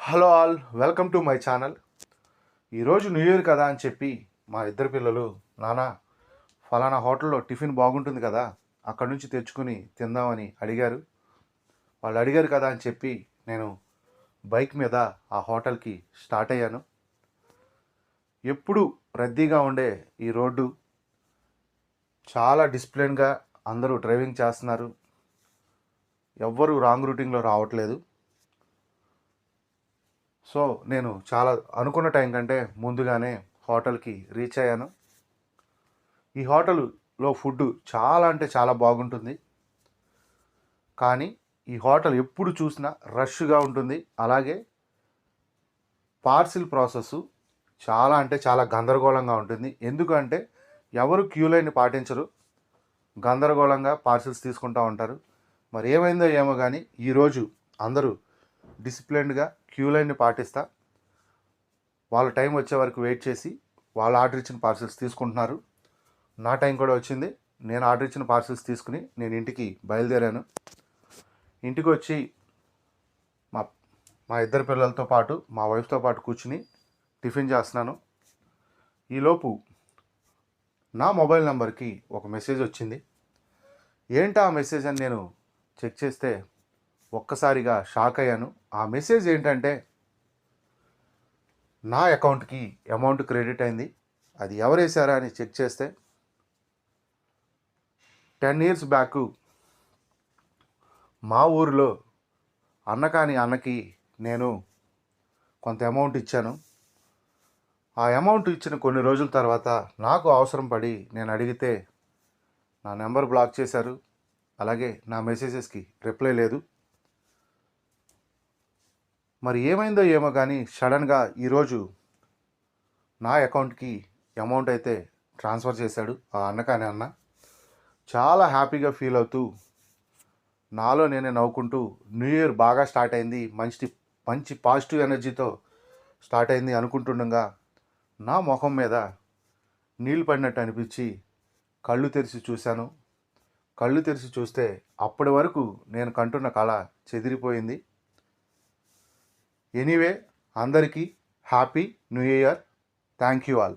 Hello all, welcome to my channel. ఈరోజు new year కదా అని చెప్పి మా ఇద్దరు పిల్లలు నానా ఫలానా హోటల్లో టిఫిన్ బాగుంటుంది కదా, అక్కడి నుంచి తెచ్చుకుని తిందామని అడిగారు. వాళ్ళు అడిగారు కదా అని చెప్పి నేను బైక్ మీద ఆ హోటల్కి స్టార్ట్ అయ్యాను. ఎప్పుడు రద్దీగా ఉండే ఈ రోడ్డు చాలా డిసిప్లిన్గా అందరూ డ్రైవింగ్ చేస్తున్నారు. ఎవ్వరూ రాంగ్ రూటింగ్లో రావట్లేదు. సో నేను చాలా అనుకున్న టైం కంటే ముందుగానే హోటల్కి రీచ్ అయ్యాను. ఈ హోటల్లో ఫుడ్ చాలా అంటే చాలా బాగుంటుంది. కానీ ఈ హోటల్ ఎప్పుడు చూసినా రష్గా ఉంటుంది. అలాగే పార్సిల్ ప్రాసెస్ చాలా అంటే చాలా గందరగోళంగా ఉంటుంది. ఎందుకంటే ఎవరు క్యూ లైన్ పాటించరు, గందరగోళంగా పార్సిల్స్ తీసుకుంటూ ఉంటారు. మరి ఏమైందో ఏమో కానీ ఈరోజు అందరూ డిసిప్లిన్డ్గా క్యూ లైన్ని పాటిస్తా వాళ్ళ టైం వచ్చే వరకు వెయిట్ చేసి వాళ్ళు ఆర్డర్ ఇచ్చిన పార్సిల్స్ తీసుకుంటున్నారు. నా టైం కూడా వచ్చింది. నేను ఆర్డర్ ఇచ్చిన పార్సిల్స్ తీసుకుని నేను ఇంటికి బయలుదేరాను. ఇంటికి వచ్చి మా మా ఇద్దరు పిల్లలతో పాటు మా వైఫ్తో పాటు కూర్చుని టిఫిన్ చేస్తున్నాను. ఈలోపు నా మొబైల్ నెంబర్కి ఒక మెసేజ్ వచ్చింది. ఏంటా ఆ మెసేజ్ అని నేను చెక్ చేస్తే ఒక్కసారిగా షాక్ అయ్యాను. ఆ మెసేజ్ ఏంటంటే నా అకౌంట్కి అమౌంట్ క్రెడిట్ అయింది. అది ఎవరు వేశారా అని చెక్ చేస్తే 10 years బ్యాక్ మా ఊరిలో అన్నకాని అన్నకి నేను కొంత అమౌంట్ ఇచ్చాను. ఆ అమౌంట్ ఇచ్చిన కొన్ని రోజుల తర్వాత నాకు అవసరం పడి నేను అడిగితే నా నెంబర్ బ్లాక్ చేశారు. అలాగే నా మెసేజెస్కి రిప్లై లేదు. మరి ఏమైందో ఏమో కానీ సడన్గా ఈరోజు నా అకౌంట్కి అమౌంట్ అయితే ట్రాన్స్ఫర్ చేశాడు ఆ అన్నకాని అన్న. చాలా హ్యాపీగా ఫీల్ అవుతూ నాలో నేనే నవ్వుకుంటూ న్యూ ఇయర్ బాగా స్టార్ట్ అయింది, మంచి మంచి పాజిటివ్ ఎనర్జీతో స్టార్ట్ అయింది అనుకుంటుండగా నా ముఖం మీద నీళ్ళు పడినట్టు అనిపించి కళ్ళు తెరిచి చూశాను. కళ్ళు తెరిచి చూస్తే అప్పటి వరకు నేను కంటున్న కళ చెదిరిపోయింది. ఎనీవే, అందరికీ happy new year. Thank you all.